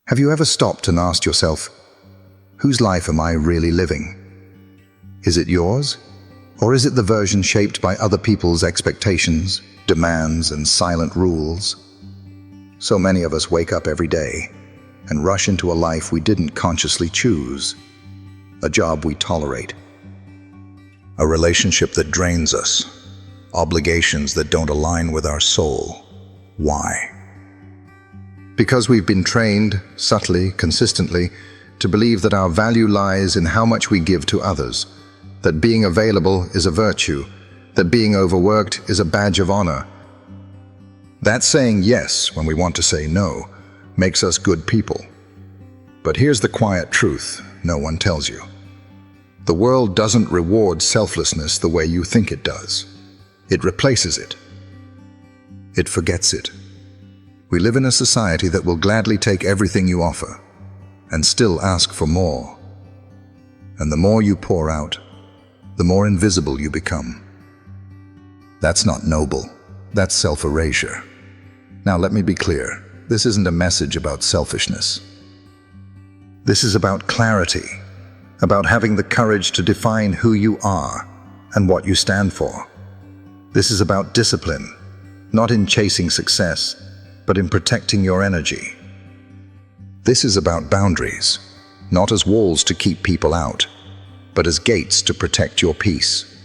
Have you ever stopped and asked yourself, whose life am I really living? Is it yours? Or is it the version shaped by other people's expectations, demands, and silent rules? So many of us wake up every day and rush into a life we didn't consciously choose, a job we tolerate, a relationship that drains us, obligations that don't align with our soul. Why? Because we've been trained, subtly, consistently, to believe that our value lies in how much we give to others, that being available is a virtue, that being overworked is a badge of honor. That saying yes when we want to say no makes us good people. But here's the quiet truth no one tells you. The world doesn't reward selflessness the way you think it does. It replaces it. It forgets it. We live in a society that will gladly take everything you offer and still ask for more. And the more you pour out, the more invisible you become. That's not noble. That's self-erasure. Now let me be clear. This isn't a message about selfishness. This is about clarity, about having the courage to define who you are and what you stand for. This is about discipline, not in chasing success, but in protecting your energy. This is about boundaries, not as walls to keep people out, but as gates to protect your peace.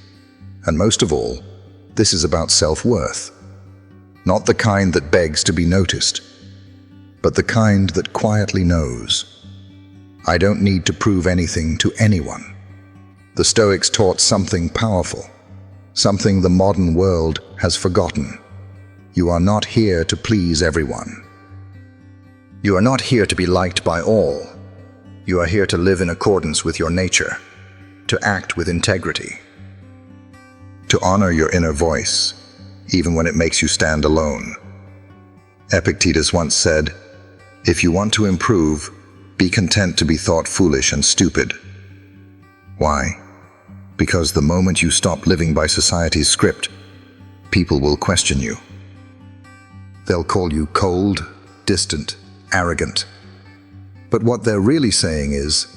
And most of all, this is about self-worth, not the kind that begs to be noticed, but the kind that quietly knows, I don't need to prove anything to anyone. The Stoics taught something powerful, something the modern world has forgotten. You are not here to please everyone. You are not here to be liked by all. You are here to live in accordance with your nature, to act with integrity, to honor your inner voice, even when it makes you stand alone. Epictetus once said, "If you want to improve, be content to be thought foolish and stupid." Why? Because the moment you stop living by society's script, people will question you. They'll call you cold, distant, arrogant. But what they're really saying is,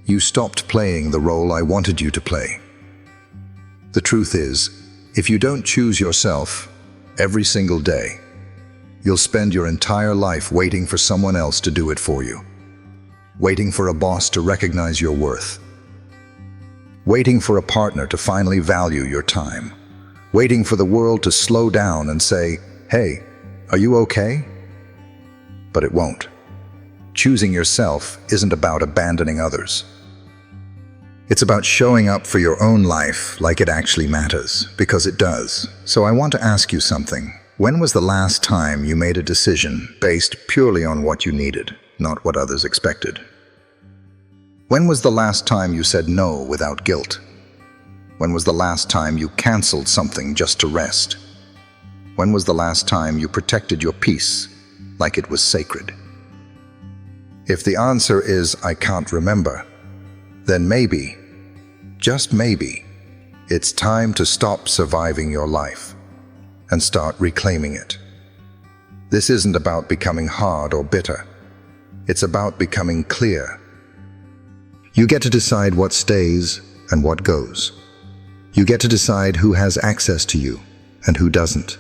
you stopped playing the role I wanted you to play. The truth is, if you don't choose yourself every single day, you'll spend your entire life waiting for someone else to do it for you. Waiting for a boss to recognize your worth. Waiting for a partner to finally value your time. Waiting for the world to slow down and say, "Hey, are you okay?" But it won't. Choosing yourself isn't about abandoning others. It's about showing up for your own life like it actually matters, because it does. So I want to ask you something. When was the last time you made a decision based purely on what you needed, not what others expected? When was the last time you said no without guilt? When was the last time you canceled something just to rest? When was the last time you protected your peace like it was sacred? If the answer is, I can't remember, then maybe, just maybe, it's time to stop surviving your life and start reclaiming it. This isn't about becoming hard or bitter. It's about becoming clear. You get to decide what stays and what goes. You get to decide who has access to you and who doesn't.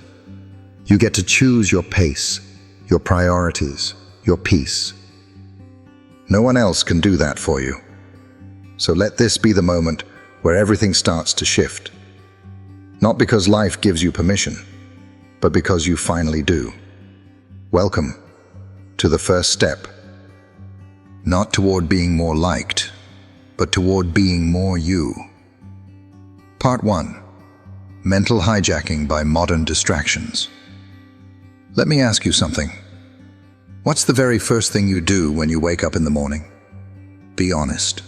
You get to choose your pace, your priorities, your peace. No one else can do that for you. So let this be the moment where everything starts to shift. Not because life gives you permission, but because you finally do. Welcome to the first step. Not toward being more liked, but toward being more you. Part 1. Mental hijacking by modern distractions. Let me ask you something. What's the very first thing you do when you wake up in the morning? Be honest.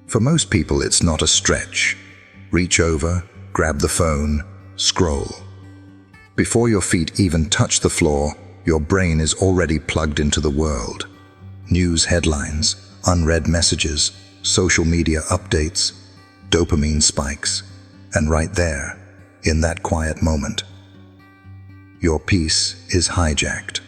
For most people, it's not a stretch. Reach over, grab the phone, scroll. Before your feet even touch the floor, your brain is already plugged into the world. News headlines, unread messages, social media updates, dopamine spikes, and right there, in that quiet moment, your peace is hijacked.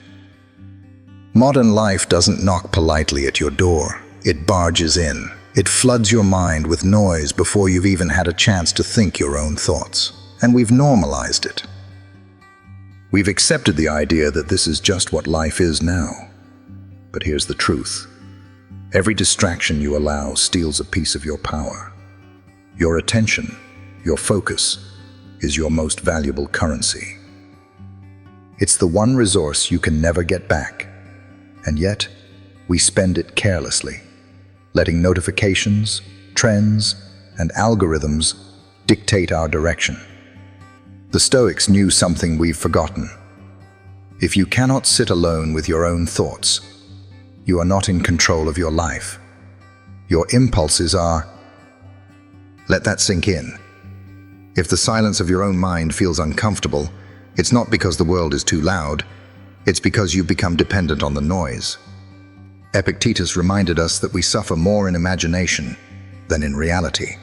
Modern life doesn't knock politely at your door. It barges in. It floods your mind with noise before you've even had a chance to think your own thoughts. And we've normalized it. We've accepted the idea that this is just what life is now. But here's the truth. Every distraction you allow steals a piece of your power. Your attention, your focus, is your most valuable currency. It's the one resource you can never get back. And yet, we spend it carelessly, letting notifications, trends, and algorithms dictate our direction. The Stoics knew something we've forgotten. If you cannot sit alone with your own thoughts, you are not in control of your life. Your impulses are. Let that sink in. If the silence of your own mind feels uncomfortable, it's not because the world is too loud, it's because you've become dependent on the noise. Epictetus reminded us that we suffer more in imagination than in reality.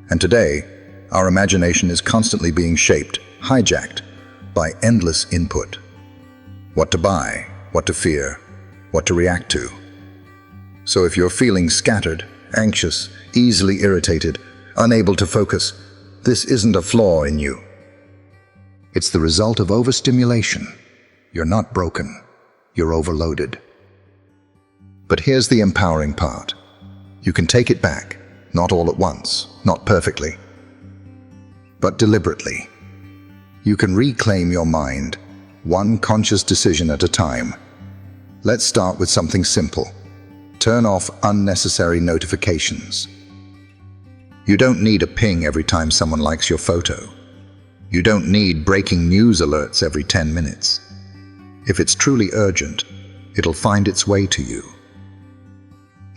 And today, our imagination is constantly being shaped, hijacked, by endless input. What to buy, what to fear, what to react to. So if you're feeling scattered, anxious, easily irritated, unable to focus, this isn't a flaw in you. It's the result of overstimulation. You're not broken, you're overloaded. But here's the empowering part. You can take it back, not all at once, not perfectly, but deliberately. You can reclaim your mind, one conscious decision at a time. Let's start with something simple. Turn off unnecessary notifications. You don't need a ping every time someone likes your photo. You don't need breaking news alerts every 10 minutes. If it's truly urgent, it'll find its way to you.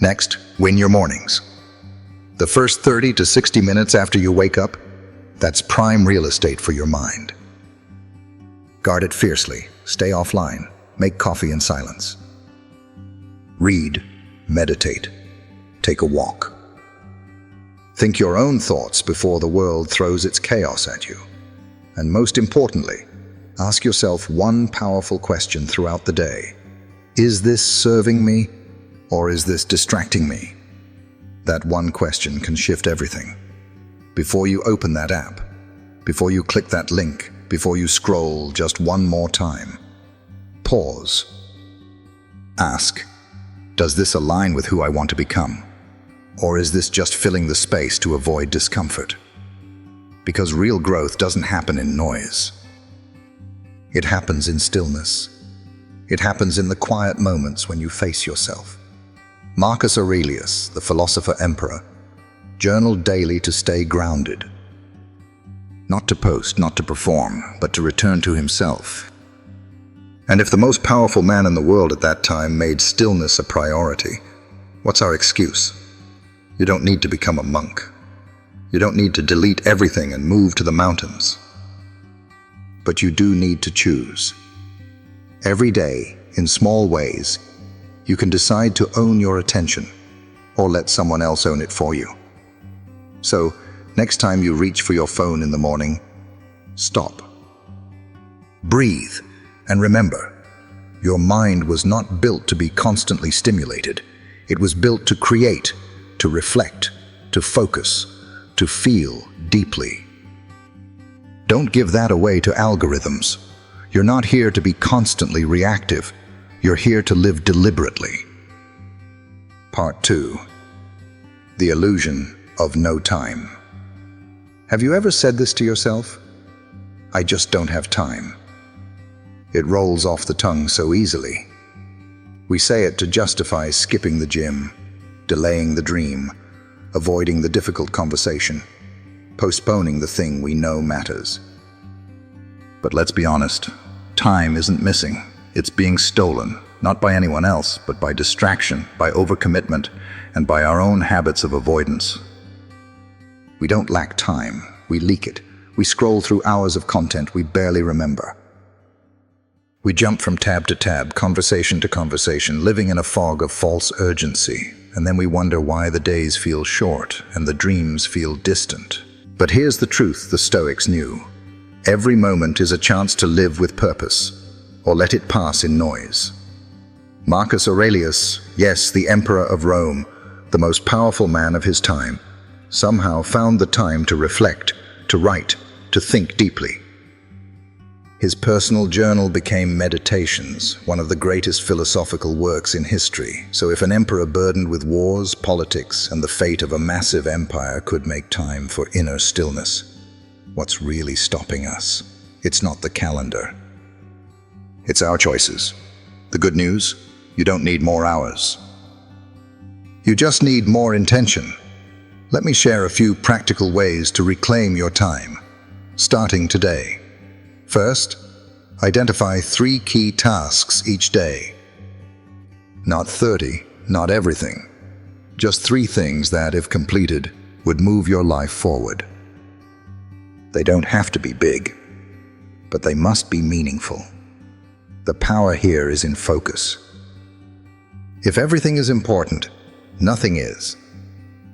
Next, win your mornings. The first 30 to 60 minutes after you wake up, that's prime real estate for your mind. Guard it fiercely, stay offline, make coffee in silence. Read, meditate, take a walk. Think your own thoughts before the world throws its chaos at you. And most importantly, ask yourself one powerful question throughout the day. Is this serving me, or is this distracting me? That one question can shift everything. Before you open that app, before you click that link, before you scroll just one more time, pause. Ask, does this align with who I want to become? Or is this just filling the space to avoid discomfort? Because real growth doesn't happen in noise. It happens in stillness. It happens in the quiet moments when you face yourself. Marcus Aurelius, the philosopher emperor, journaled daily to stay grounded. Not to post, not to perform, but to return to himself. And if the most powerful man in the world at that time made stillness a priority, what's our excuse? You don't need to become a monk. You don't need to delete everything and move to the mountains. But you do need to choose. Every day, in small ways, you can decide to own your attention or let someone else own it for you. So, next time you reach for your phone in the morning, stop. Breathe, and remember, your mind was not built to be constantly stimulated. It was built to create, to reflect, to focus, to feel deeply. Don't give that away to algorithms. You're not here to be constantly reactive. You're here to live deliberately. Part 2. The illusion of no time. Have you ever said this to yourself? I just don't have time. It rolls off the tongue so easily. We say it to justify skipping the gym, delaying the dream, avoiding the difficult conversation, postponing the thing we know matters. But let's be honest, time isn't missing. It's being stolen, not by anyone else, but by distraction, by overcommitment, and by our own habits of avoidance. We don't lack time, we leak it. We scroll through hours of content we barely remember. We jump from tab to tab, conversation to conversation, living in a fog of false urgency. And then we wonder why the days feel short and the dreams feel distant. But here's the truth the Stoics knew. Every moment is a chance to live with purpose, or let it pass in noise. Marcus Aurelius, yes, the emperor of Rome, the most powerful man of his time, somehow found the time to reflect, to write, to think deeply. His personal journal became Meditations, one of the greatest philosophical works in history. So if an emperor burdened with wars, politics, and the fate of a massive empire could make time for inner stillness, what's really stopping us? It's not the calendar. It's our choices. The good news? You don't need more hours. You just need more intention. Let me share a few practical ways to reclaim your time, starting today. First, identify 3 key tasks each day. Not 30, not everything. Just 3 things that, if completed, would move your life forward. They don't have to be big, but they must be meaningful. The power here is in focus. If everything is important, nothing is.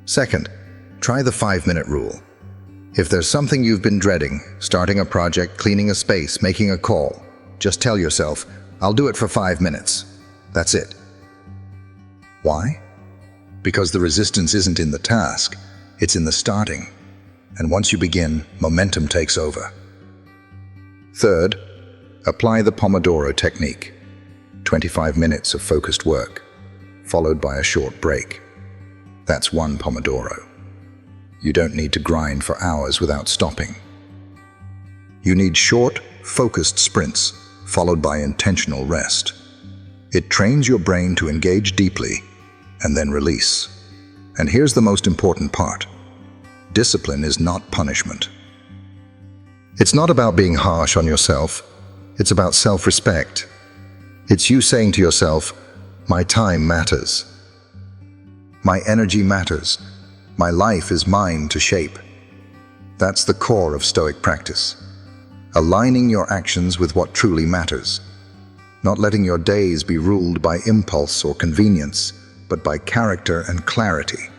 Second, try the 5-minute rule. If there's something you've been dreading, starting a project, cleaning a space, making a call, just tell yourself, I'll do it for 5 minutes. That's it. Why? Because the resistance isn't in the task, it's in the starting. And once you begin, momentum takes over. Third, apply the Pomodoro technique. 25 minutes of focused work, followed by a short break. That's 1 Pomodoro. You don't need to grind for hours without stopping. You need short, focused sprints, followed by intentional rest. It trains your brain to engage deeply and then release. And here's the most important part. Discipline is not punishment. It's not about being harsh on yourself. It's about self-respect. It's you saying to yourself, my time matters. My energy matters. My life is mine to shape. That's the core of Stoic practice. Aligning your actions with what truly matters. Not letting your days be ruled by impulse or convenience, but by character and clarity.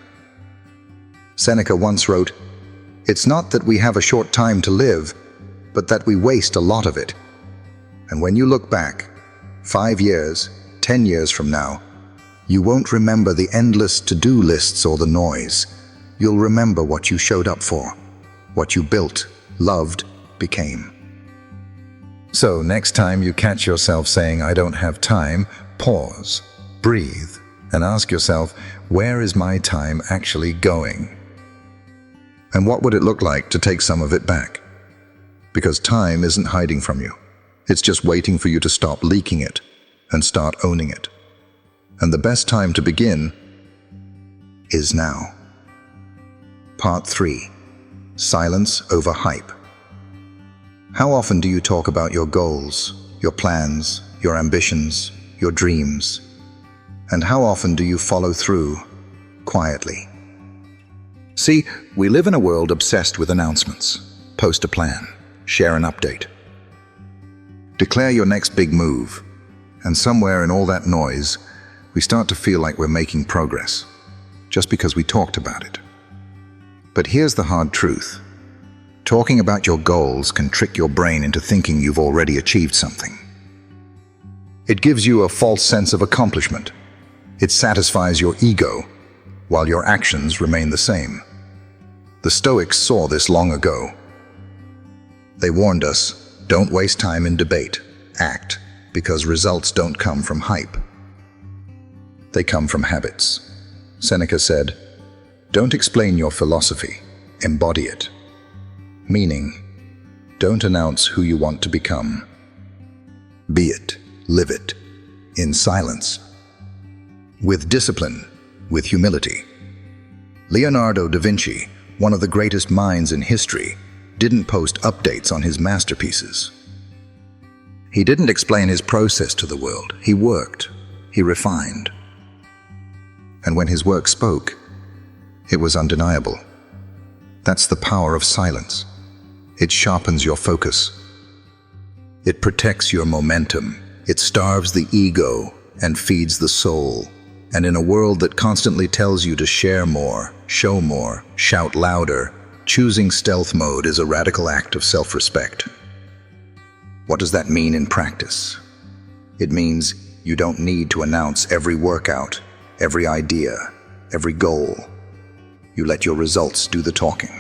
Seneca once wrote, "It's not that we have a short time to live, but that we waste a lot of it." And when you look back, 5 years, 10 years from now, you won't remember the endless to-do lists or the noise. You'll remember what you showed up for, what you built, loved, became. So next time you catch yourself saying, I don't have time, pause, breathe, and ask yourself, where is my time actually going? And what would it look like to take some of it back? Because time isn't hiding from you. It's just waiting for you to stop leaking it and start owning it. And the best time to begin is now. Part 3. Silence over hype. How often do you talk about your goals, your plans, your ambitions, your dreams? And how often do you follow through quietly? See, we live in a world obsessed with announcements. Post a plan, share an update. Declare your next big move, and somewhere in all that noise, we start to feel like we're making progress, just because we talked about it. But here's the hard truth. Talking about your goals can trick your brain into thinking you've already achieved something. It gives you a false sense of accomplishment. It satisfies your ego, while your actions remain the same. The Stoics saw this long ago. They warned us, don't waste time in debate, act, because results don't come from hype. They come from habits. Seneca said, don't explain your philosophy, embody it. Meaning, don't announce who you want to become. Be it, live it, in silence. With discipline, with humility. Leonardo da Vinci, one of the greatest minds in history, didn't post updates on his masterpieces. He didn't explain his process to the world. He worked. He refined. And when his work spoke, it was undeniable. That's the power of silence. It sharpens your focus. It protects your momentum. It starves the ego and feeds the soul. And in a world that constantly tells you to share more, show more, shout louder, choosing stealth mode is a radical act of self-respect. What does that mean in practice? It means You don't need to announce every workout, every idea, every goal. You let your results do the talking.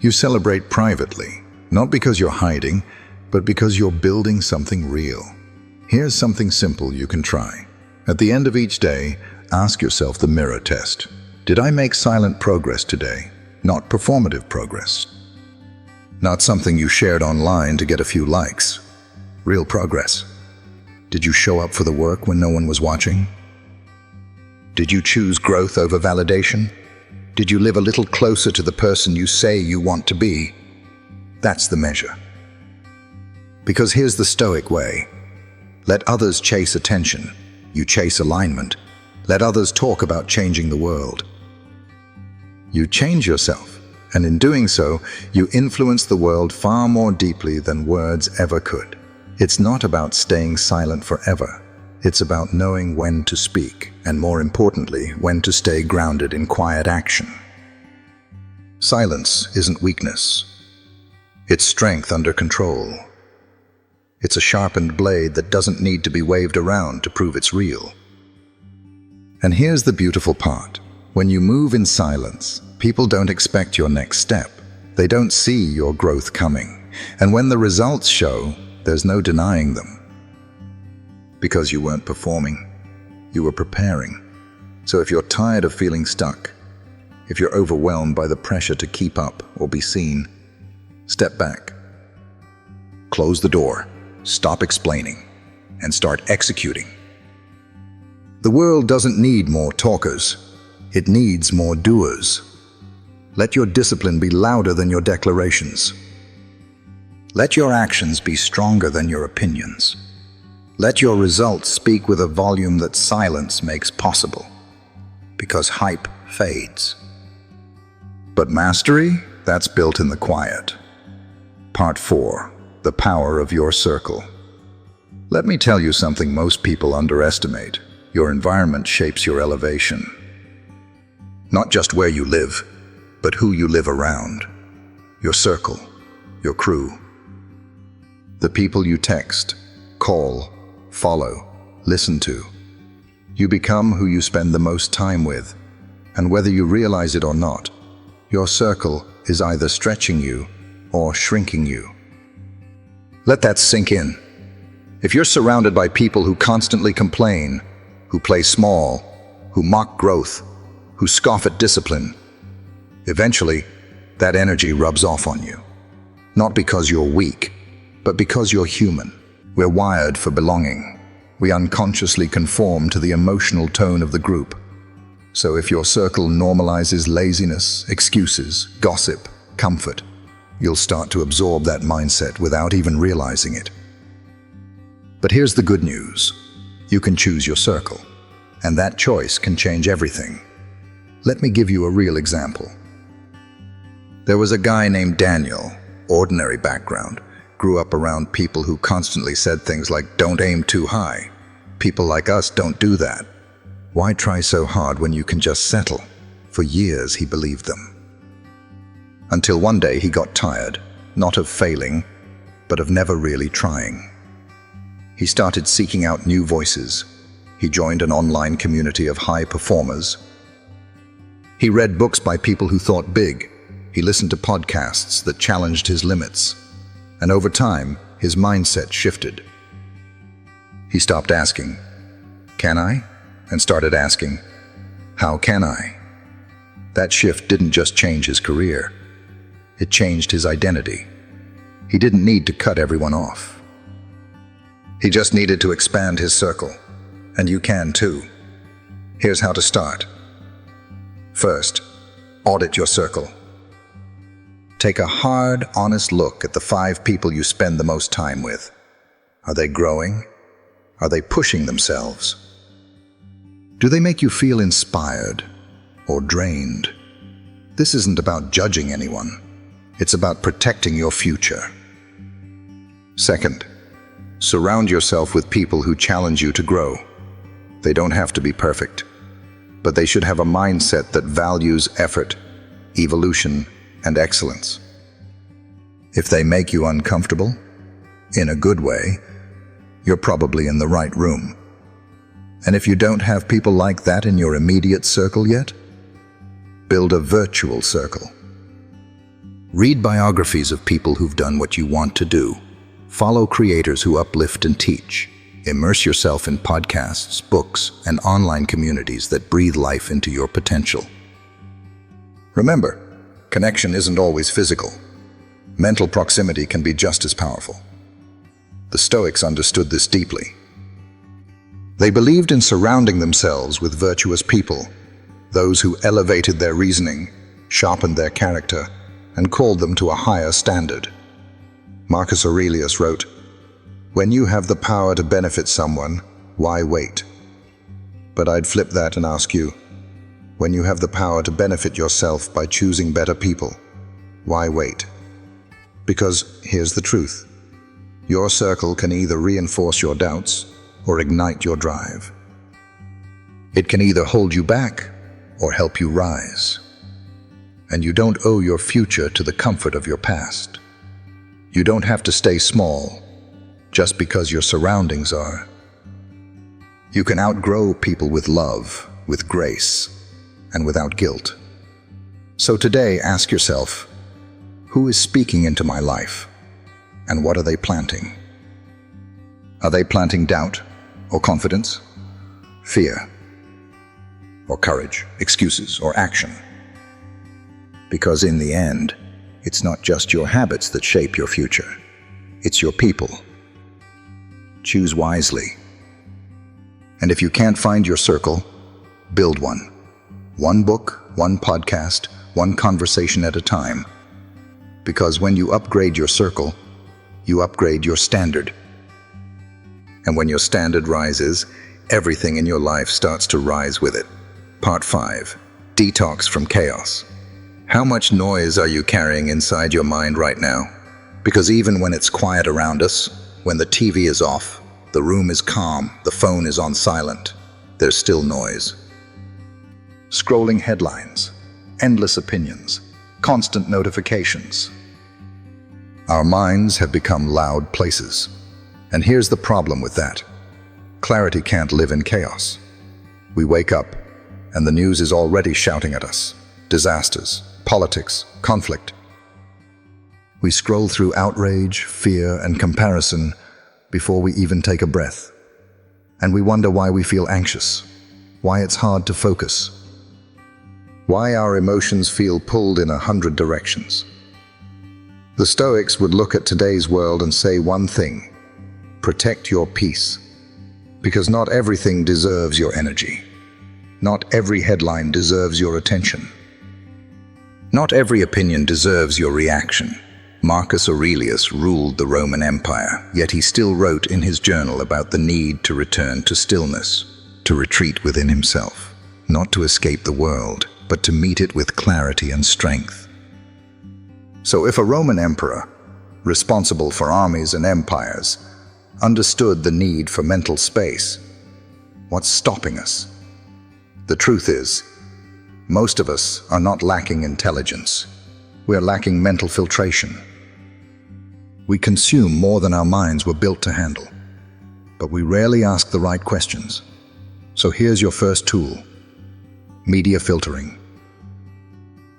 You celebrate privately, not because you're hiding, but because you're building something real. Here's something simple you can try. At the end of each day, ask yourself the mirror test. Did I make silent progress today? Not performative progress. Not something you shared online to get a few likes. Real progress. Did you show up for the work when no one was watching? Did you choose growth over validation? Did you live a little closer to the person you say you want to be? That's the measure. Because here's the Stoic way. Let others chase attention. You chase alignment. Let others talk about changing the world. You change yourself, and in doing so, you influence the world far more deeply than words ever could. It's not about staying silent forever. It's about knowing when to speak, and more importantly, when to stay grounded in quiet action. Silence isn't weakness. It's strength under control. It's a sharpened blade that doesn't need to be waved around to prove it's real. And here's the beautiful part. When you move in silence, people don't expect your next step. They don't see your growth coming. And when the results show, there's no denying them. Because you weren't performing, you were preparing. So if you're tired of feeling stuck, if you're overwhelmed by the pressure to keep up or be seen, step back. Close the door, stop explaining, and start executing. The world doesn't need more talkers. It needs more doers. Let your discipline be louder than your declarations. Let your actions be stronger than your opinions. Let your results speak with a volume that silence makes possible, because hype fades. But mastery, that's built in the quiet. Part 4, the power of your circle. Let me tell you something most people underestimate. Your environment shapes your elevation. Not just where you live, but who you live around. Your circle, your crew. The people you text, call, follow, listen to. You become who you spend the most time with, and whether you realize it or not, your circle is either stretching you or shrinking you. Let that sink in. If you're surrounded by people who constantly complain, who play small, who mock growth, who scoff at discipline, eventually that energy rubs off on you. Not because you're weak, but because you're human. We're wired for belonging. We unconsciously conform to the emotional tone of the group. So if your circle normalizes laziness, excuses, gossip, comfort, you'll start to absorb that mindset without even realizing it. But here's the good news. You can choose your circle, and that choice can change everything. Let me give you a real example. There was a guy named Daniel, ordinary background, grew up around people who constantly said things like, "Don't aim too high. People like us don't do that. Why try so hard when you can just settle?" For years he believed them. Until one day he got tired, not of failing, but of never really trying. He started seeking out new voices. He joined an online community of high performers. He read books by people who thought big. He listened to podcasts that challenged his limits. And over time, his mindset shifted. He stopped asking, "Can I?" and started asking, "How can I?" That shift didn't just change his career. It changed his identity. He didn't need to cut everyone off. He just needed to expand his circle. And you can too. Here's how to start. First, audit your circle. Take a hard, honest look at the 5 people you spend the most time with. Are they growing? Are they pushing themselves? Do they make you feel inspired or drained? This isn't about judging anyone. It's about protecting your future. Second, surround yourself with people who challenge you to grow. They don't have to be perfect, but they should have a mindset that values effort, evolution, and excellence. If they make you uncomfortable, in a good way, you're probably in the right room. And if you don't have people like that in your immediate circle yet, build a virtual circle. Read biographies of people who've done what you want to do. Follow creators who uplift and teach. Immerse yourself in podcasts, books, and online communities that breathe life into your potential. Remember, connection isn't always physical. Mental proximity can be just as powerful. The Stoics understood this deeply. They believed in surrounding themselves with virtuous people, those who elevated their reasoning, sharpened their character, and called them to a higher standard. Marcus Aurelius wrote, "When you have the power to benefit someone, why wait?" But I'd flip that and ask you, when you have the power to benefit yourself by choosing better people, why wait? Because here's the truth. Your circle can either reinforce your doubts or ignite your drive. It can either hold you back or help you rise. And you don't owe your future to the comfort of your past. You don't have to stay small just because your surroundings are. You can outgrow people with love, with grace, and without guilt. So today, ask yourself, who is speaking into my life? And what are they planting? Are they planting doubt or confidence, fear or courage, excuses or action? Because in the end, it's not just your habits that shape your future. It's your people. Choose wisely. And if you can't find your circle, build one. One book, one podcast, one conversation at a time. Because when you upgrade your circle, you upgrade your standard. And when your standard rises, everything in your life starts to rise with it. Part 5. Detox from chaos. How much noise are you carrying inside your mind right now? Because even when it's quiet around us, when the TV is off, the room is calm, the phone is on silent, there's still noise. Scrolling headlines, endless opinions, constant notifications. Our minds have become loud places. And here's the problem with that. Clarity can't live in chaos. We wake up, and the news is already shouting at us. Disasters, politics, conflict. We scroll through outrage, fear, and comparison before we even take a breath. And we wonder why we feel anxious, why it's hard to focus, why our emotions feel pulled in 100 directions. The Stoics would look at today's world and say one thing: protect your peace. Because not everything deserves your energy. Not every headline deserves your attention. Not every opinion deserves your reaction. Marcus Aurelius ruled the Roman Empire, yet he still wrote in his journal about the need to return to stillness, to retreat within himself, not to escape the world, but to meet it with clarity and strength. So if a Roman emperor, responsible for armies and empires, understood the need for mental space, what's stopping us? The truth is, most of us are not lacking intelligence. We're lacking mental filtration. We consume more than our minds were built to handle, but we rarely ask the right questions. So here's your first tool: media filtering.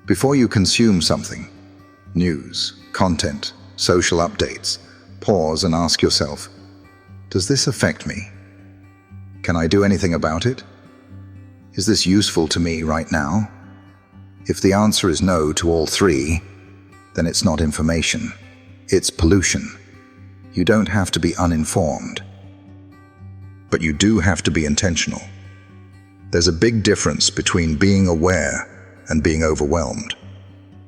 Before you consume something, news, content, social updates, pause and ask yourself, does this affect me? Can I do anything about it? Is this useful to me right now? If the answer is no to all three, then it's not information. It's pollution. You don't have to be uninformed, but you do have to be intentional. There's a big difference between being aware and being overwhelmed.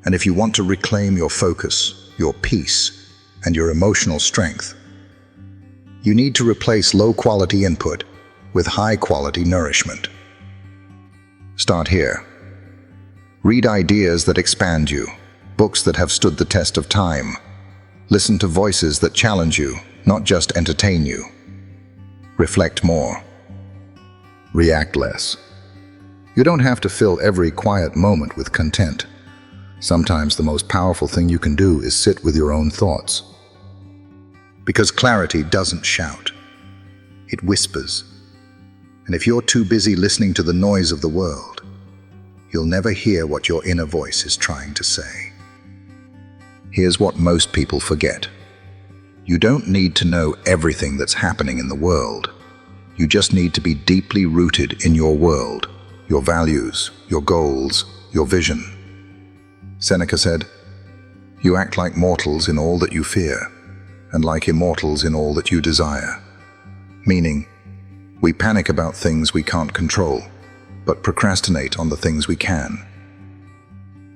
And if you want to reclaim your focus, your peace, and your emotional strength, you need to replace low-quality input with high-quality nourishment. Start here. Read ideas that expand you, books that have stood the test of time. Listen to voices that challenge you, not just entertain you. Reflect more. React less. You don't have to fill every quiet moment with content. Sometimes the most powerful thing you can do is sit with your own thoughts. Because clarity doesn't shout. It whispers. And if you're too busy listening to the noise of the world, you'll never hear what your inner voice is trying to say. Here's what most people forget. You don't need to know everything that's happening in the world. You just need to be deeply rooted in your world, your values, your goals, your vision. Seneca said, "You act like mortals in all that you fear, and like immortals in all that you desire." Meaning, we panic about things we can't control, but procrastinate on the things we can.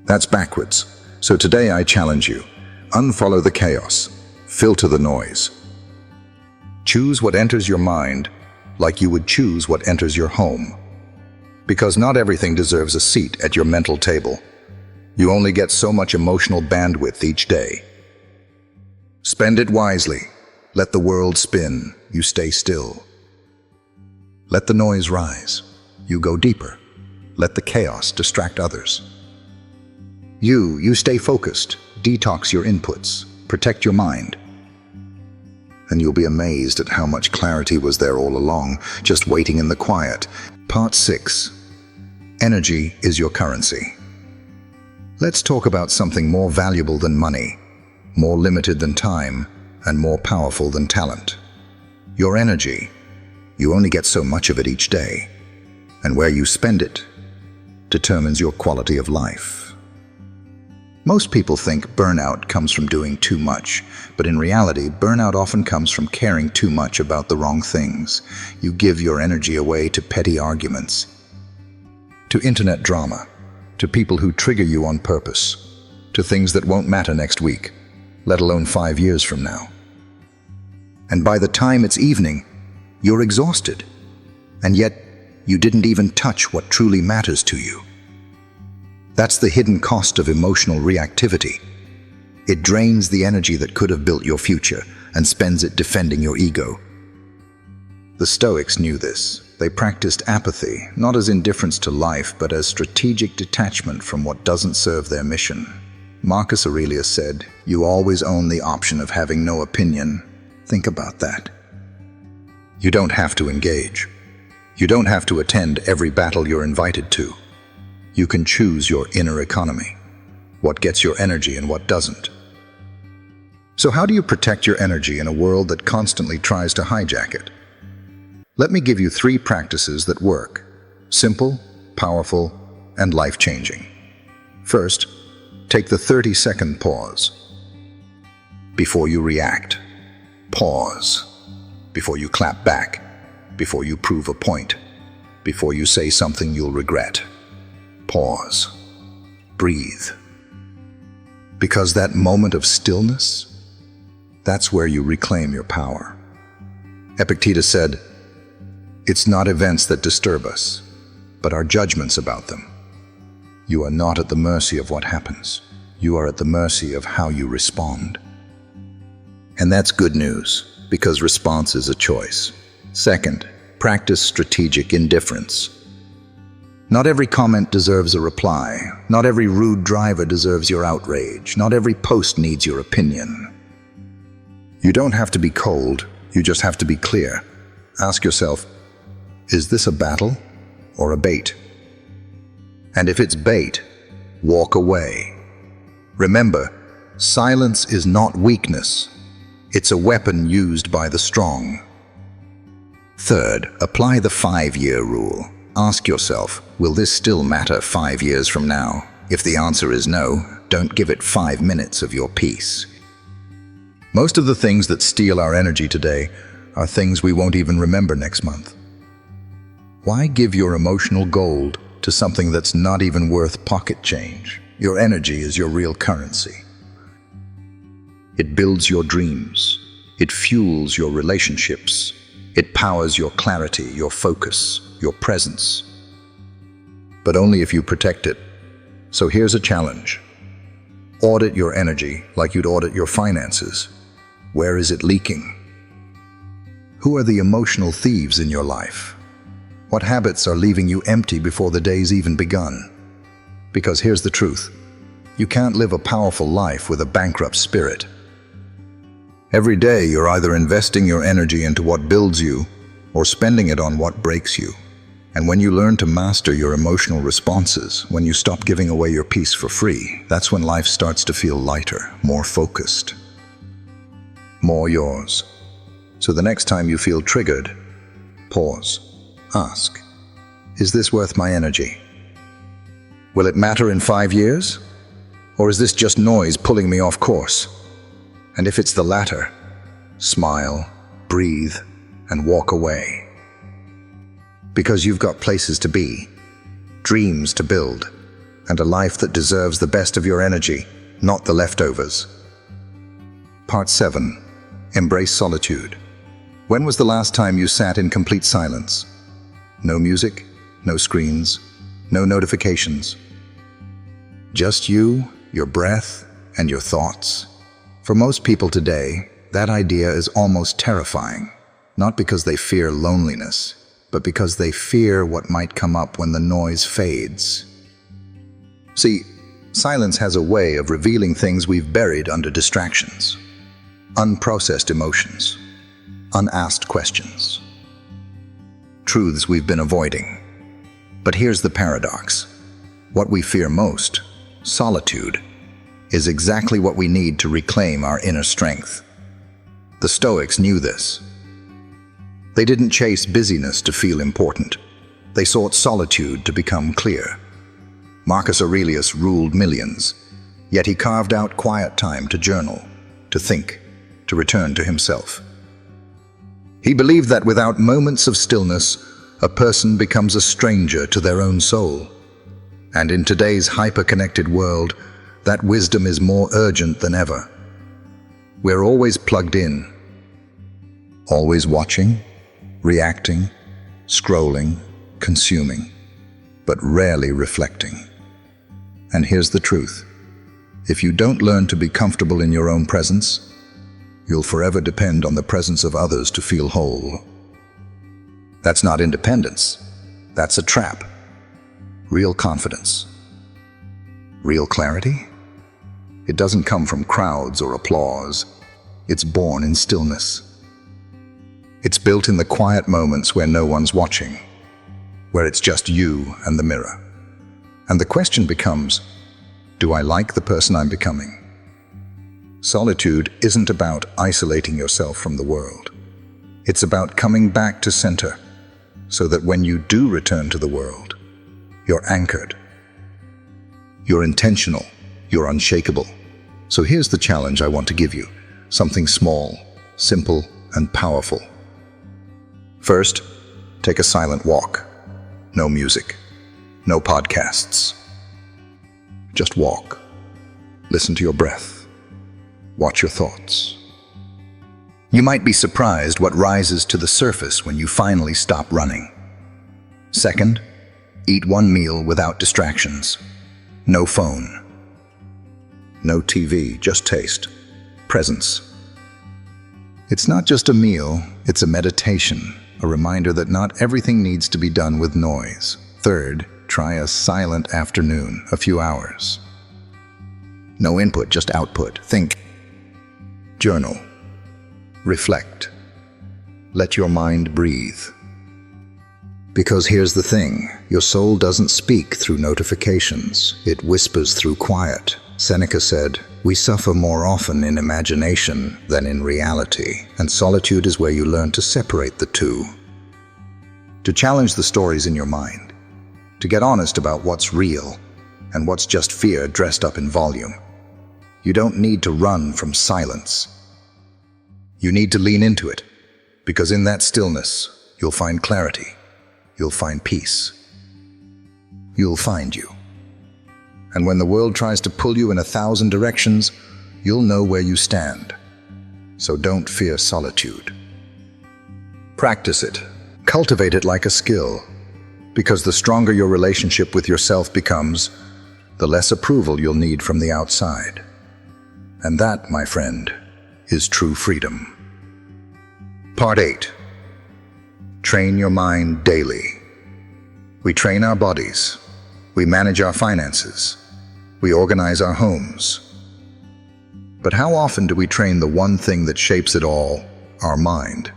That's backwards. So today I challenge you, unfollow the chaos, filter the noise. Choose what enters your mind like you would choose what enters your home. Because not everything deserves a seat at your mental table. You only get so much emotional bandwidth each day. Spend it wisely. Let the world spin. You stay still. Let the noise rise. You go deeper. Let the chaos distract others. You stay focused. Detox your inputs. Protect your mind. And you'll be amazed at how much clarity was there all along, just waiting in the quiet. Part 6. Energy is your currency. Let's talk about something more valuable than money, more limited than time, and more powerful than talent. Your energy. You only get so much of it each day, and where you spend it determines your quality of life. Most people think burnout comes from doing too much, but in reality, burnout often comes from caring too much about the wrong things. You give your energy away to petty arguments, to internet drama, to people who trigger you on purpose, to things that won't matter next week, let alone 5 years from now. And by the time it's evening, you're exhausted, and yet you didn't even touch what truly matters to you. That's the hidden cost of emotional reactivity. It drains the energy that could have built your future and spends it defending your ego. The Stoics knew this. They practiced apathy, not as indifference to life, but as strategic detachment from what doesn't serve their mission. Marcus Aurelius said, "You always own the option of having no opinion." Think about that. You don't have to engage. You don't have to attend every battle you're invited to. You can choose your inner economy, what gets your energy and what doesn't. So how do you protect your energy in a world that constantly tries to hijack it? Let me give you 3 practices that work. Simple, powerful, and life-changing. First, take the 30-second pause. Before you react, pause. Before you clap back, before you prove a point, before you say something you'll regret. Pause. Breathe. Because that moment of stillness, that's where you reclaim your power. Epictetus said, "It's not events that disturb us, but our judgments about them." You are not at the mercy of what happens. You are at the mercy of how you respond. And that's good news, because response is a choice. Second, practice strategic indifference. Not every comment deserves a reply. Not every rude driver deserves your outrage. Not every post needs your opinion. You don't have to be cold, you just have to be clear. Ask yourself, is this a battle or a bait? And if it's bait, walk away. Remember, silence is not weakness. It's a weapon used by the strong. Third, apply the 5-year rule. Ask yourself, will this still matter 5 years from now? If the answer is no, don't give it 5 minutes of your peace. Most of the things that steal our energy today are things we won't even remember next month. Why give your emotional gold to something that's not even worth pocket change? Your energy is your real currency. It builds your dreams. It fuels your relationships. It powers your clarity, your focus, your presence. But only if you protect it. So here's a challenge. Audit your energy like you'd audit your finances. Where is it leaking? Who are the emotional thieves in your life? What habits are leaving you empty before the day's even begun? Because here's the truth. You can't live a powerful life with a bankrupt spirit. Every day you're either investing your energy into what builds you or spending it on what breaks you. And when you learn to master your emotional responses, when you stop giving away your peace for free, that's when life starts to feel lighter, more focused, more yours. So the next time you feel triggered, pause. Ask, is this worth my energy? Will it matter in 5 years? Or is this just noise pulling me off course? And if it's the latter, smile, breathe, and walk away. Because you've got places to be, dreams to build, and a life that deserves the best of your energy, not the leftovers. Part 7. Embrace solitude. When was the last time you sat in complete silence? No music, no screens, no notifications. Just you, your breath, and your thoughts. For most people today, that idea is almost terrifying, not because they fear loneliness, but because they fear what might come up when the noise fades. See, silence has a way of revealing things we've buried under distractions, unprocessed emotions, unasked questions, truths we've been avoiding. But here's the paradox. What we fear most, solitude, is exactly what we need to reclaim our inner strength. The Stoics knew this. They didn't chase busyness to feel important. They sought solitude to become clear. Marcus Aurelius ruled millions, yet he carved out quiet time to journal, to think, to return to himself. He believed that without moments of stillness, a person becomes a stranger to their own soul. And in today's hyper-connected world, that wisdom is more urgent than ever. We're always plugged in, always watching, reacting, scrolling, consuming, but rarely reflecting. And here's the truth. If you don't learn to be comfortable in your own presence, you'll forever depend on the presence of others to feel whole. That's not independence. That's a trap. Real confidence. Real clarity? It doesn't come from crowds or applause. It's born in stillness. It's built in the quiet moments where no one's watching, where it's just you and the mirror. And the question becomes, do I like the person I'm becoming? Solitude isn't about isolating yourself from the world. It's about coming back to center, so that when you do return to the world, you're anchored. You're intentional. You're unshakable. So here's the challenge I want to give you. Something small, simple, and powerful. First, take a silent walk. No music. No podcasts. Just walk. Listen to your breath. Watch your thoughts. You might be surprised what rises to the surface when you finally stop running. Second, eat one meal without distractions. No phone. No TV, just taste. Presence. It's not just a meal, it's a meditation, a reminder that not everything needs to be done with noise. Third, try a silent afternoon, a few hours. No input, just output. Think. Journal. Reflect. Let your mind breathe. Because here's the thing, your soul doesn't speak through notifications, it whispers through quiet. Seneca said, "We suffer more often in imagination than in reality," and solitude is where you learn to separate the two. To challenge the stories in your mind, to get honest about what's real and what's just fear dressed up in volume. You don't need to run from silence. You need to lean into it, because in that stillness, you'll find clarity, you'll find peace, you'll find you. And when the world tries to pull you in 1,000 directions, you'll know where you stand. So don't fear solitude. Practice it. Cultivate it like a skill, because the stronger your relationship with yourself becomes, the less approval you'll need from the outside. And that, my friend, is true freedom. Part 8. Train your mind daily. We train our bodies. We manage our finances. We organize our homes. But how often do we train the one thing that shapes it all, our mind?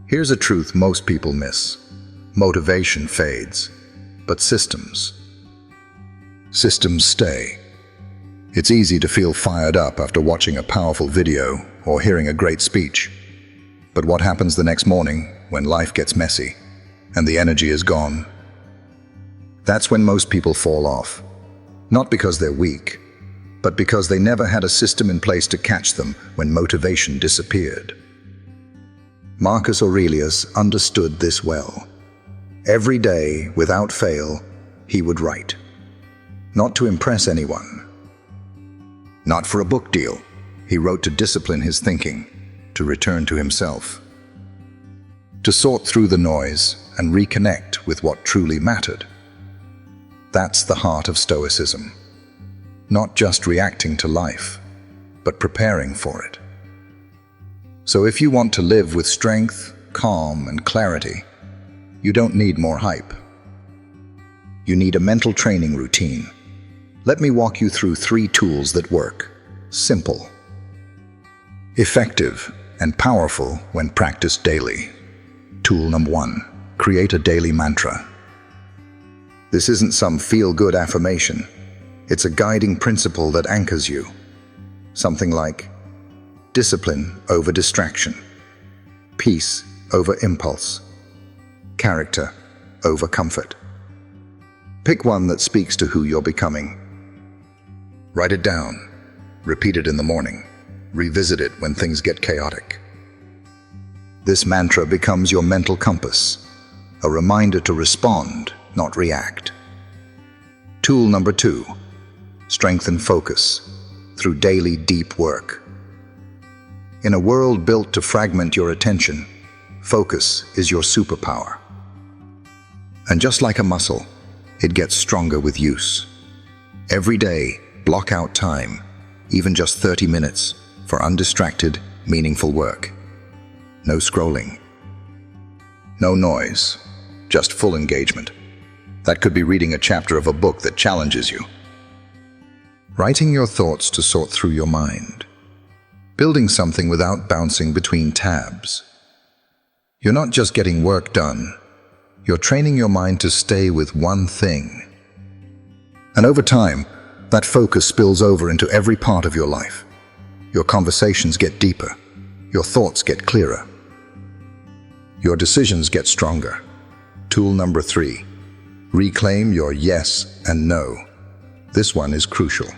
Here's a truth most people miss. Motivation fades, but systems stay. It's easy to feel fired up after watching a powerful video or hearing a great speech. But what happens the next morning when life gets messy and the energy is gone? That's when most people fall off. Not because they're weak, but because they never had a system in place to catch them when motivation disappeared. Marcus Aurelius understood this well. Every day, without fail, he would write. Not to impress anyone. Not for a book deal. He wrote to discipline his thinking, to return to himself. To sort through the noise and reconnect with what truly mattered. That's the heart of Stoicism. Not just reacting to life, but preparing for it. So if you want to live with strength, calm, and clarity, you don't need more hype. You need a mental training routine. Let me walk you through 3 tools that work. Simple, effective, and powerful when practiced daily. Tool number 1, create a daily mantra. This isn't some feel-good affirmation. It's a guiding principle that anchors you. Something like, discipline over distraction, peace over impulse, character over comfort. Pick one that speaks to who you're becoming. Write it down, repeat it in the morning, revisit it when things get chaotic. This mantra becomes your mental compass, a reminder to respond, not react. Tool number 2, strengthen focus through daily deep work. In a world built to fragment your attention, focus is your superpower. And just like a muscle, it gets stronger with use. Every day, block out time, even just 30 minutes, for undistracted, meaningful work. No scrolling. No noise, just full engagement. That could be reading a chapter of a book that challenges you. Writing your thoughts to sort through your mind. Building something without bouncing between tabs. You're not just getting work done, you're training your mind to stay with one thing. And over time, that focus spills over into every part of your life. Your conversations get deeper, your thoughts get clearer, your decisions get stronger. Tool number 3, reclaim your yes and no. This one is crucial.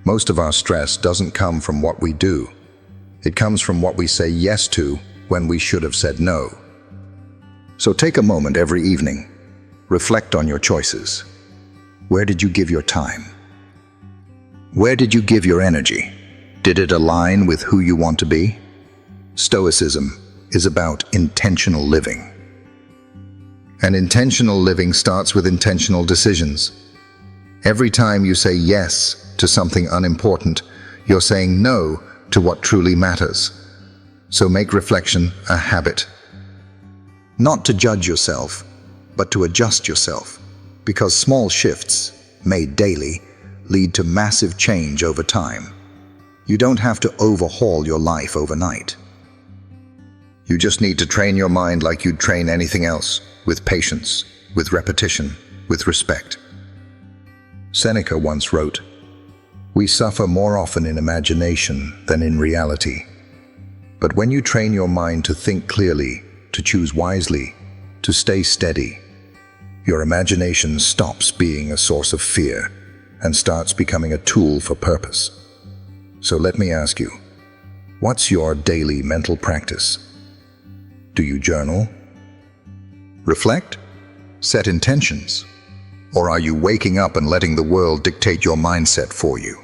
Most of our stress doesn't come from what we do. It comes from what we say yes to when we should have said no. So take a moment every evening. Reflect on your choices. Where did you give your time? Where did you give your energy? Did it align with who you want to be? Stoicism is about intentional living. And intentional living starts with intentional decisions. Every time you say yes to something unimportant, you're saying no to what truly matters. So make reflection a habit. Not to judge yourself, but to adjust yourself, because small shifts, made daily, lead to massive change over time. You don't have to overhaul your life overnight. You just need to train your mind like you'd train anything else, with patience, with repetition, with respect. Seneca once wrote, "We suffer more often in imagination than in reality. But when you train your mind to think clearly, to choose wisely, to stay steady, your imagination stops being a source of fear and starts becoming a tool for purpose." So let me ask you, what's your daily mental practice? Do you journal? Reflect? Set intentions? Or are you waking up and letting the world dictate your mindset for you?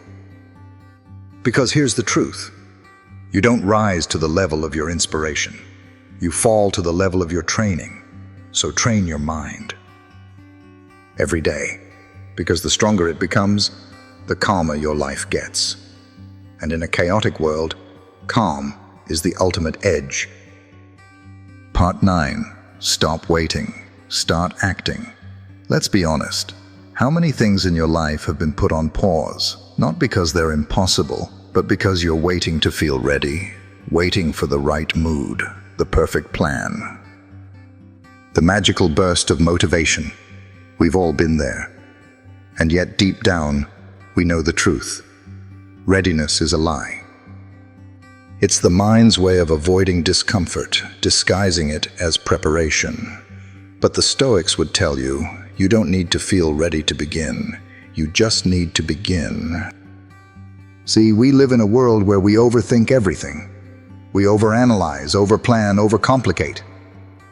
Because here's the truth. You don't rise to the level of your inspiration. You fall to the level of your training. So train your mind. Every day. Because the stronger it becomes, the calmer your life gets. And in a chaotic world, calm is the ultimate edge. Part 9. Stop waiting. Start acting. Let's be honest. How many things in your life have been put on pause? Not because they're impossible, but because you're waiting to feel ready, waiting for the right mood, the perfect plan. The magical burst of motivation. We've all been there. And yet deep down, we know the truth. Readiness is a lie. It's the mind's way of avoiding discomfort, disguising it as preparation. But the Stoics would tell you, you don't need to feel ready to begin. You just need to begin. See, we live in a world where we overthink everything. We overanalyze, overplan, overcomplicate,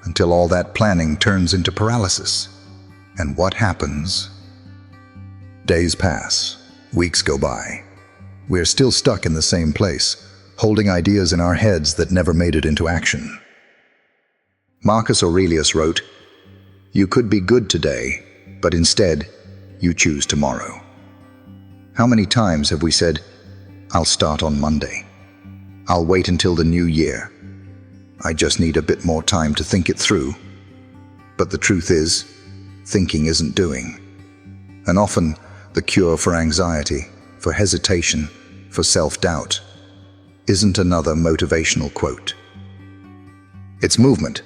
until all that planning turns into paralysis. And what happens? Days pass, weeks go by. We're still stuck in the same place, holding ideas in our heads that never made it into action. Marcus Aurelius wrote, "You could be good today, but instead, you choose tomorrow." How many times have we said, "I'll start on Monday. I'll wait until the new year. I just need a bit more time to think it through." But the truth is, thinking isn't doing. And often, the cure for anxiety, for hesitation, for self-doubt, isn't another motivational quote. It's movement.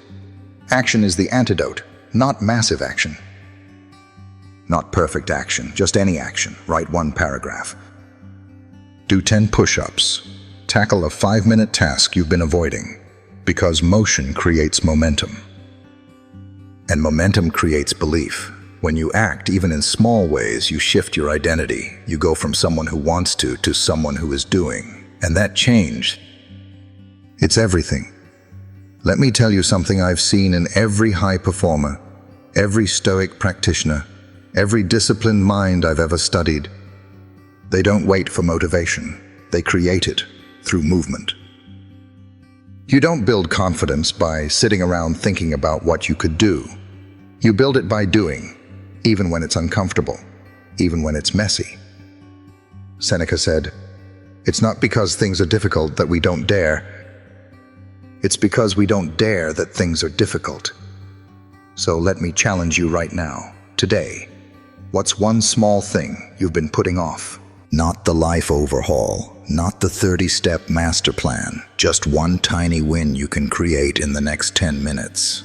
Action is the antidote, not massive action. Not perfect action, just any action. Write 1 paragraph. Do 10 push-ups. Tackle a 5-minute task you've been avoiding, because motion creates momentum. And momentum creates belief. When you act, even in small ways, you shift your identity. You go from someone who wants to someone who is doing. And that change, it's everything. Let me tell you something I've seen in every high performer, every Stoic practitioner, every disciplined mind I've ever studied. They don't wait for motivation. They create it through movement. You don't build confidence by sitting around thinking about what you could do. You build it by doing, even when it's uncomfortable, even when it's messy. Seneca said, "It's not because things are difficult that we don't dare. It's because we don't dare that things are difficult." So let me challenge you right now, today. What's one small thing you've been putting off? Not the life overhaul, not the 30-step master plan, just one tiny win you can create in the next 10 minutes.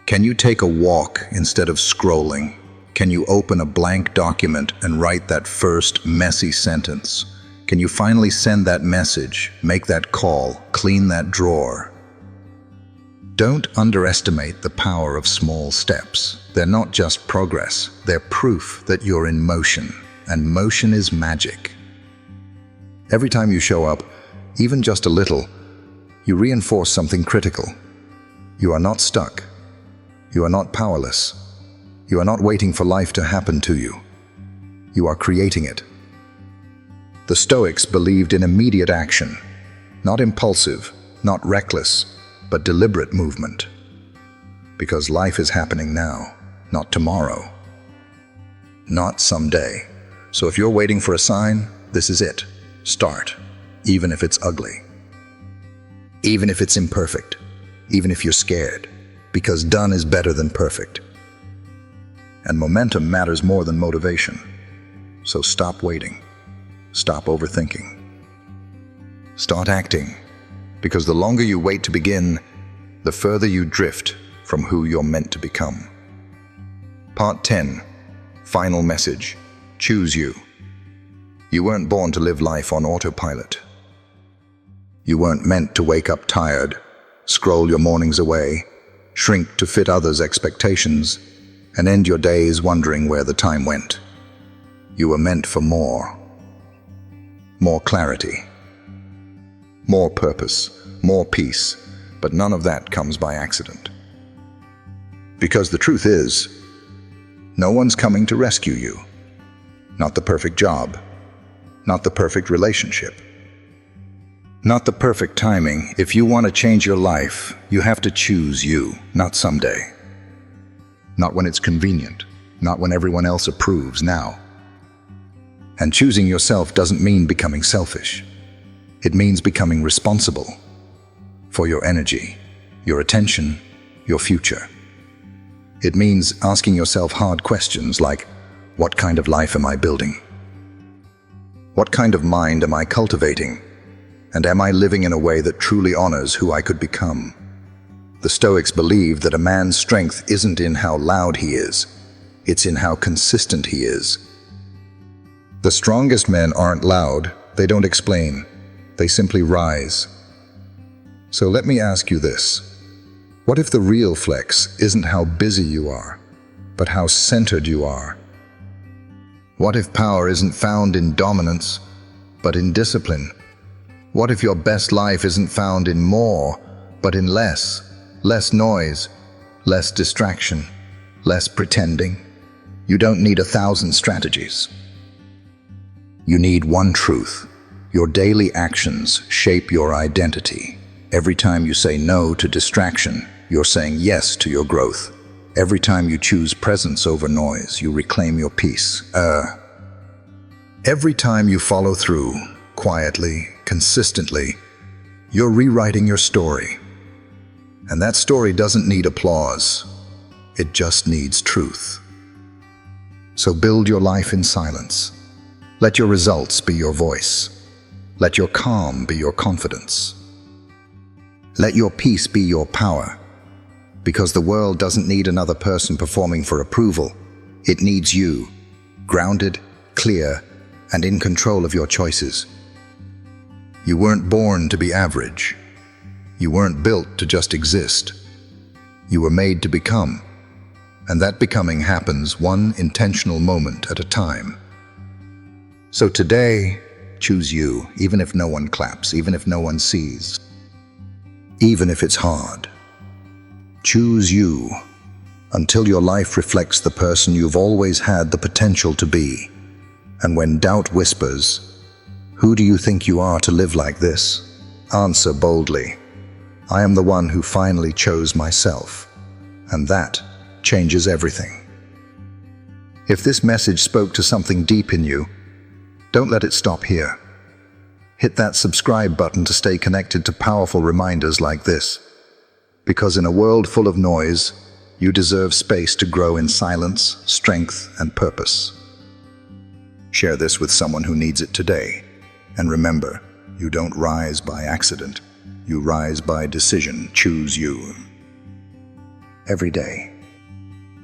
Can you take a walk instead of scrolling? Can you open a blank document and write that first messy sentence? Can you finally send that message, make that call, clean that drawer? Don't underestimate the power of small steps. They're not just progress, they're proof that you're in motion, and motion is magic. Every time you show up, even just a little, you reinforce something critical. You are not stuck. You are not powerless. You are not waiting for life to happen to you. You are creating it. The Stoics believed in immediate action, not impulsive, not reckless, but deliberate movement. Because life is happening now, not tomorrow, not someday. So if you're waiting for a sign, this is it. Start, even if it's ugly, even if it's imperfect, even if you're scared, because done is better than perfect. And momentum matters more than motivation. So stop waiting. Stop overthinking. Start acting, because the longer you wait to begin, the further you drift from who you're meant to become. Part 10. Final message. Choose you. You weren't born to live life on autopilot. You weren't meant to wake up tired, scroll your mornings away, shrink to fit others' expectations, and end your days wondering where the time went. You were meant for more. More clarity, more purpose, more peace, but none of that comes by accident. Because the truth is, no one's coming to rescue you. Not the perfect job, not the perfect relationship, not the perfect timing. If you want to change your life, you have to choose you, not someday. Not when it's convenient, not when everyone else approves, now. And choosing yourself doesn't mean becoming selfish. It means becoming responsible for your energy, your attention, your future. It means asking yourself hard questions like, what kind of life am I building? What kind of mind am I cultivating? And am I living in a way that truly honors who I could become? The Stoics believed that a man's strength isn't in how loud he is, it's in how consistent he is. The strongest men aren't loud, they don't explain, they simply rise. So let me ask you this. What if the real flex isn't how busy you are, but how centered you are? What if power isn't found in dominance, but in discipline? What if your best life isn't found in more, but in less? Less noise, less distraction, less pretending. You don't need 1,000 strategies. You need one truth. Your daily actions shape your identity. Every time you say no to distraction, you're saying yes to your growth. Every time you choose presence over noise, you reclaim your peace. Every time you follow through, quietly, consistently, you're rewriting your story. And that story doesn't need applause. It just needs truth. So build your life in silence. Let your results be your voice. Let your calm be your confidence. Let your peace be your power. Because the world doesn't need another person performing for approval. It needs you, grounded, clear, and in control of your choices. You weren't born to be average. You weren't built to just exist. You were made to become. And that becoming happens one intentional moment at a time. So today, choose you, even if no one claps, even if no one sees, even if it's hard. Choose you until your life reflects the person you've always had the potential to be. And when doubt whispers, who do you think you are to live like this? Answer boldly, I am the one who finally chose myself. And that changes everything. If this message spoke to something deep in you, don't let it stop here. Hit that subscribe button to stay connected to powerful reminders like this. Because in a world full of noise, you deserve space to grow in silence, strength, and purpose. Share this with someone who needs it today. And remember, you don't rise by accident. You rise by decision. Choose you. Every day.